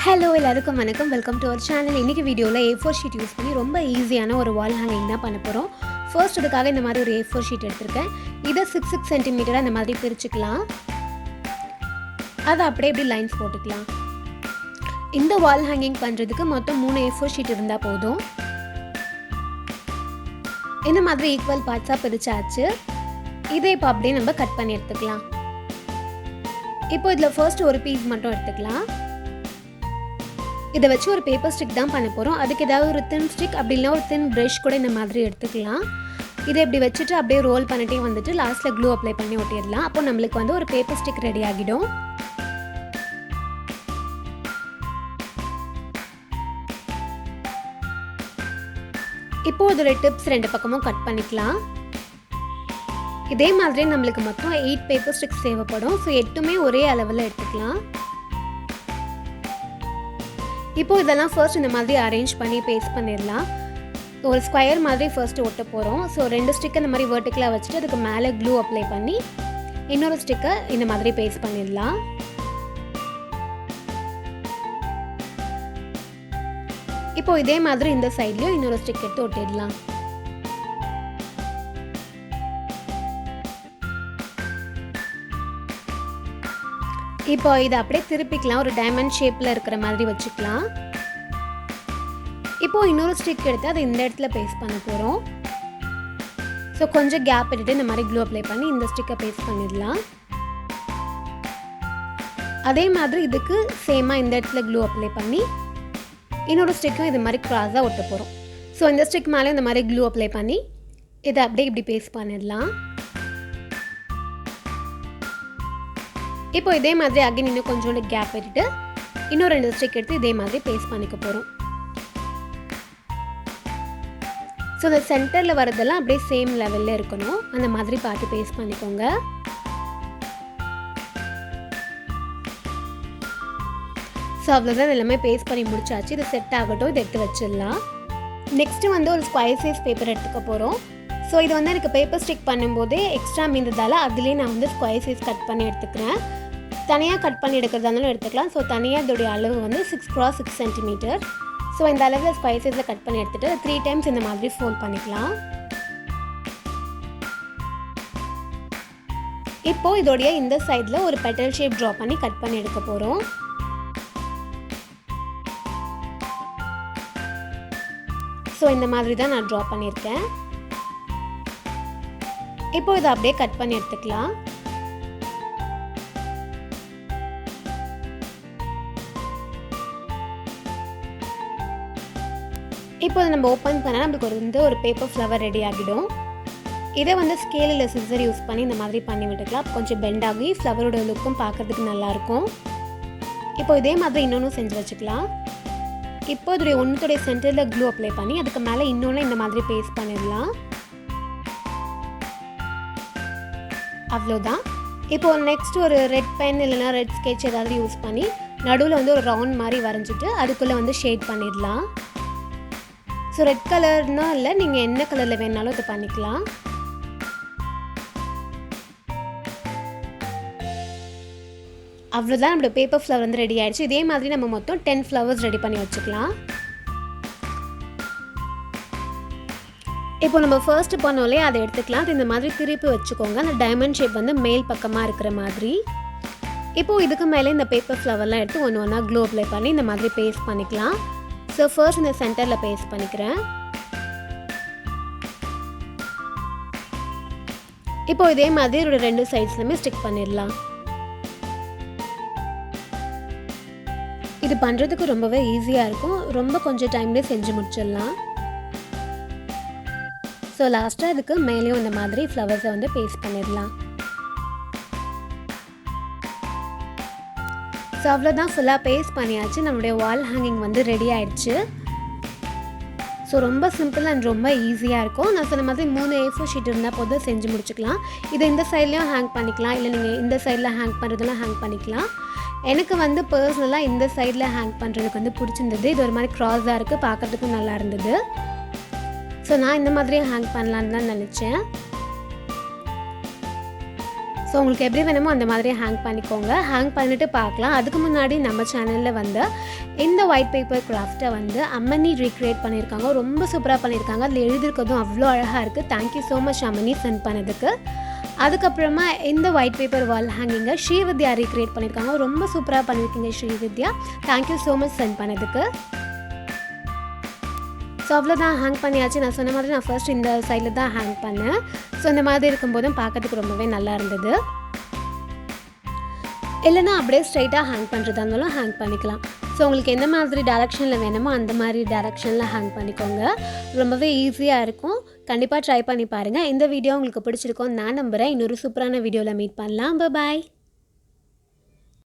Hello எல்லாருக்கும் வணக்கம். Welcome to our channel. இன்றைக்கி வீடியோவில் A4 ஷீட் யூஸ் பண்ணி ரொம்ப ஈஸியான ஒரு வால் ஹேங்கிங் தான் பண்ண போகிறோம். ஃபர்ஸ்ட் இதுக்காக இந்த மாதிரி ஒரு A4 ஷீட் எடுத்திருக்கேன். இதை 6 சென்டிமீட்டராக இந்த மாதிரி பிரிச்சுக்கலாம். அதை அப்படியே இப்படி லைன்ஸ் போட்டுக்கலாம். இந்த வால் ஹேங்கிங் பண்ணுறதுக்கு மொத்தம் 3 A4 ஷீட் இருந்தால் போதும். இந்த மாதிரி ஈக்குவல் பார்ட்ஸாக பிரிச்சாச்சு. இதை இப்போ அப்படியே நம்ம கட் பண்ணி எடுத்துக்கலாம். இப்போ இதில் ஃபர்ஸ்ட் ஒரு பீஸ் மட்டும் எடுத்துக்கலாம். இதை வச்சு ஒரு பேப்பர் ஸ்டிக் தான் பண்ண போகிறோம். அதுக்கு ஏதாவது ஒரு தின் ஸ்டிக் அப்படி இல்லைனா ஒரு தின் ப்ரஷ் கூட இந்த மாதிரி எடுத்துக்கலாம். இதை இப்படி வச்சுட்டு அப்படியே ரோல் பண்ணிட்டே வந்துட்டு லாஸ்ட்டில் க்ளூ அப்ளை பண்ணி ஒட்டிடலாம். அப்போ நம்மளுக்கு வந்து ஒரு பேப்பர் ஸ்டிக் ரெடி ஆகிடும். இப்போ இதோட டிப்ஸ் 2 பக்கமும் கட் பண்ணிக்கலாம். இதே மாதிரி நம்மளுக்கு மொத்தம் 8 பேப்பர் ஸ்டிக்ஸ் தேவைப்படும். ஸோ 8மே ஒரே அளவில் எடுத்துக்கலாம். இப்போ இதெல்லாம் ஃபர்ஸ்ட் இந்த மாதிரி அரேஞ்ச் பண்ணி பேஸ்ட் பண்ணிடலாம். ஒரு ஸ்கொயர் மாதிரி ஃபர்ஸ்ட் ஒட்ட போகிறோம். ஸோ 2 ஸ்டிக்கை இந்த மாதிரி வெர்டிக்கலாக வச்சுட்டு அதுக்கு மேலே க்ளூ அப்ளை பண்ணி இன்னொரு ஸ்டிக்கை இந்த மாதிரி பேஸ்ட் பண்ணிடலாம். இப்போ இதே மாதிரி இந்த சைட்லேயும் இன்னொரு ஸ்டிக் எடுத்து ஒட்டிடலாம். இப்போ இதை அப்படியே திருப்பிக்கலாம். ஒரு டைமண்ட் ஷேப்பில் இருக்கிற மாதிரி வச்சுக்கலாம். இப்போ இன்னொரு ஸ்டிக் எடுத்து அதை இந்த இடத்துல பேஸ்ட் பண்ண போகிறோம். ஸோ கொஞ்சம் கேப் விட்டுட்டு இந்த மாதிரி க்ளூ அப்ளை பண்ணி இந்த ஸ்டிக்கை பேஸ்ட் பண்ணிடலாம். அதே மாதிரி இதுக்கு சேமாக இந்த இடத்துல க்ளூ அப்ளை பண்ணி இன்னொரு ஸ்டிக்கும் இது மாதிரி க்ராஸாக ஒட்ட போகிறோம். ஸோ இந்த ஸ்டிக் மேலே இந்த மாதிரி க்ளூ அப்ளை பண்ணி இதை அப்படியே இப்படி பேஸ்ட் பண்ணிடலாம். இப்போ இதே மாதிரி அகைன் இன்னும் கொஞ்சோண்டு கேப் விட்டுட்டு இன்னும் 2 ஸ்டிக் எடுத்து இதே மாதிரி பேஸ்ட் பண்ணிக்க போகிறோம். ஸோ இந்த சென்டரில் வரதெல்லாம் அப்படியே சேம் லெவலில் இருக்கணும். அந்த மாதிரி பார்த்து பேஸ்ட் பண்ணிக்கோங்க. ஸோ அவ்வளோதான், எல்லாமே பேஸ்ட் பண்ணி முடிச்சாச்சு. இது செட் ஆகட்டும். இதை எடுத்து வச்சிடலாம். நெக்ஸ்ட்டு வந்து ஒரு ஸ்கொயர் சைஸ் பேப்பர் எடுத்துக்க போகிறோம். ஸோ இது வந்து எனக்கு பேப்பர் ஸ்டிக் பண்ணும்போதே எக்ஸ்ட்ரா மீந்ததால் அதுலேயே நான் வந்து ஸ்கொயர் சைஸ் கட் பண்ணி எடுத்துக்கிறேன். தனியாக கட் பண்ணி எடுக்கிறதா இருந்தாலும் எடுத்துக்கலாம். ஸோ தனியாக இதோடைய அளவு வந்து 6x6 சென்டிமீட்டர். ஸோ இந்த அளவில் ஸ்கொயர் சைஸில் கட் பண்ணி எடுத்துகிட்டு 3 டைம்ஸ் இந்த மாதிரி ஃபோல்ட் பண்ணிக்கலாம். இப்போது இதோடைய இந்த சைடில் ஒரு பெட்டல் ஷேப் ட்ரா பண்ணி கட் பண்ணி எடுக்க போகிறோம். ஸோ இந்த மாதிரி தான் நான் ட்ரா பண்ணியிருக்கேன். இப்போ இதை அப்படியே கட் பண்ணி எடுத்துக்கலாம். இப்போ இதை நம்ம ஓப்பன் பண்ணால் நம்மளுக்கு ஒரு பேப்பர் ஃப்ளவர் ரெடி ஆகிடும். இதை வந்து ஸ்கேல் இல்லை சிசர் யூஸ் பண்ணி இந்த மாதிரி பண்ணி விட்டுக்கலாம். கொஞ்சம் பெண்ட் ஆகி ஃப்ளவரோட லுக்கும் பார்க்கறதுக்கு நல்லாயிருக்கும். இப்போ இதே மாதிரி இன்னொன்று செஞ்சு வச்சுக்கலாம். இப்போ இதோடைய ஒன்றுடைய சென்டரில் க்ளூ அப்ளை பண்ணி அதுக்கு மேலே இன்னொன்று இந்த மாதிரி பேஸ்ட் பண்ணிடலாம். அவ்வளோதான். இப்போது நெக்ஸ்ட் ஒரு ரெட் பென் இல்லைனா ரெட் ஸ்கெட்ச் ஏதாவது யூஸ் பண்ணி நடுவில் வந்து ஒரு ரவுண்ட் மாதிரி வரைஞ்சிட்டு அதுக்குள்ளே வந்து ஷேட் பண்ணிடலாம். ஸோ ரெட் கலர்னால் இல்லை, நீங்கள் என்ன கலரில் வேணாலும் இது பண்ணிக்கலாம். அவ்வளோதான், நம்மளோட பேப்பர் ஃப்ளவர் வந்து ரெடி ஆகிடுச்சு. இதே மாதிரி நம்ம மொத்தம் 10 ஃப்ளவர்ஸ் ரெடி பண்ணி வச்சுக்கலாம். இப்போ நம்ம ஃபர்ஸ்ட் பண்ணோலே அதை எடுத்துக்கலாம். அது இந்த மாதிரி திருப்பி வச்சுக்கோங்க. அந்த டைமண்ட் ஷேப் வந்து மேல் பக்கமாக இருக்கிற மாதிரி. இப்போது இதுக்கு மேலே இந்த பேப்பர் ஃப்ளவர்லாம் எடுத்து ஒன்று ஒன்றா க்ளூ அப்ளை பண்ணி இந்த மாதிரி பேஸ்ட் பண்ணிக்கலாம். ஸோ ஃபர்ஸ்ட் இந்த சென்டரில் பேஸ்ட் பண்ணிக்கிறேன். இப்போ இதே மாதிரி ஒரு 2 சைட்ஸ்லையுமே ஸ்டிக் பண்ணிடலாம். இது பண்ணுறதுக்கு ரொம்பவே ஈஸியாக இருக்கும். ரொம்ப கொஞ்சம் டைம்லேயே செஞ்சு முடிச்சிடலாம். ஸோ லாஸ்ட்டாக இதுக்கு மேலேயும் இந்த மாதிரி ஃப்ளவர்ஸை வந்து பேஸ்ட் பண்ணிடலாம். ஸோ அவ்வளோதான், ஃபுல்லாக பேஸ்ட் பண்ணியாச்சு. நம்மளுடைய வால் ஹேங்கிங் வந்து ரெடி ஆகிடுச்சு. ஸோ ரொம்ப சிம்பிள் அண்ட் ரொம்ப ஈஸியாக இருக்கும். நான் சொன்ன மாதிரி 3 A4 ஷீட் இருந்தால் போதும் செஞ்சு முடிச்சுக்கலாம். இதை இந்த சைட்லேயும் ஹேங் பண்ணிக்கலாம், இல்லை நீங்கள் இந்த சைடில் ஹேங் பண்ணுறதுலாம் ஹேங் பண்ணிக்கலாம். எனக்கு வந்து பர்சனலாக இந்த சைடில் ஹேங் பண்ணுறதுக்கு வந்து பிடிச்சிருந்தது. இது ஒரு மாதிரி க்ராஸாக இருக்குது, பார்க்குறதுக்கும் நல்லா இருந்தது. ஸோ நான் இந்த மாதிரி ஹேங் பண்ணலான்னு தான் நினச்சேன். ஸோ உங்களுக்கு எப்படி வேணுமோ அந்த மாதிரி ஹேங் பண்ணிக்கோங்க. ஹேங் பண்ணிவிட்டு பார்க்கலாம். அதுக்கு முன்னாடி நம்ம சேனலில் வந்து இந்த ஒயிட் பேப்பர் கிராஃப்ட்டை வந்து அம்மனி ரீக்ரியேட் பண்ணியிருக்காங்க. ரொம்ப சூப்பராக பண்ணியிருக்காங்க. அதில் எழுதியிருக்கிறதும் அவ்வளோ அழகாக இருக்குது. தேங்க்யூ ஸோ மச் அம்மனி சென்ட் பண்ணதுக்கு. அதுக்கப்புறமா இந்த ஒயிட் பேப்பர் வால் ஹேங்கிங்கை ஸ்ரீவித்யா ரீக்ரியேட் பண்ணியிருக்காங்க. ரொம்ப சூப்பராக பண்ணியிருக்கீங்க Srividya. Thank you so much sent பண்ணதுக்கு. ஸோ அவ்வளோதான், ஹேங் பண்ணியாச்சு. நான் சொன்ன மாதிரி நான் ஃபர்ஸ்ட் இந்த சைடில் தான் ஹேங் பண்ணேன். ஸோ இந்த மாதிரி இருக்கும்போதும் பார்க்கறதுக்கு ரொம்பவே நல்லா இருந்தது. இல்லைனா அப்படியே ஸ்ட்ரைட்டாக ஹேங் பண்ணுறதா இருந்தாலும் ஹேங் பண்ணிக்கலாம். ஸோ உங்களுக்கு எந்த மாதிரி டைரெக்ஷனில் வேணுமோ அந்த மாதிரி டைரெக்ஷனில் ஹேங் பண்ணிக்கோங்க. ரொம்பவே ஈஸியாக இருக்கும். கண்டிப்பாக ட்ரை பண்ணி பாருங்கள். இந்த வீடியோ உங்களுக்கு பிடிச்சிருக்கோன்னு நான் நம்புகிறேன். இன்னொரு சூப்பரான வீடியோவில் மீட் பண்ணலாம். பாய்.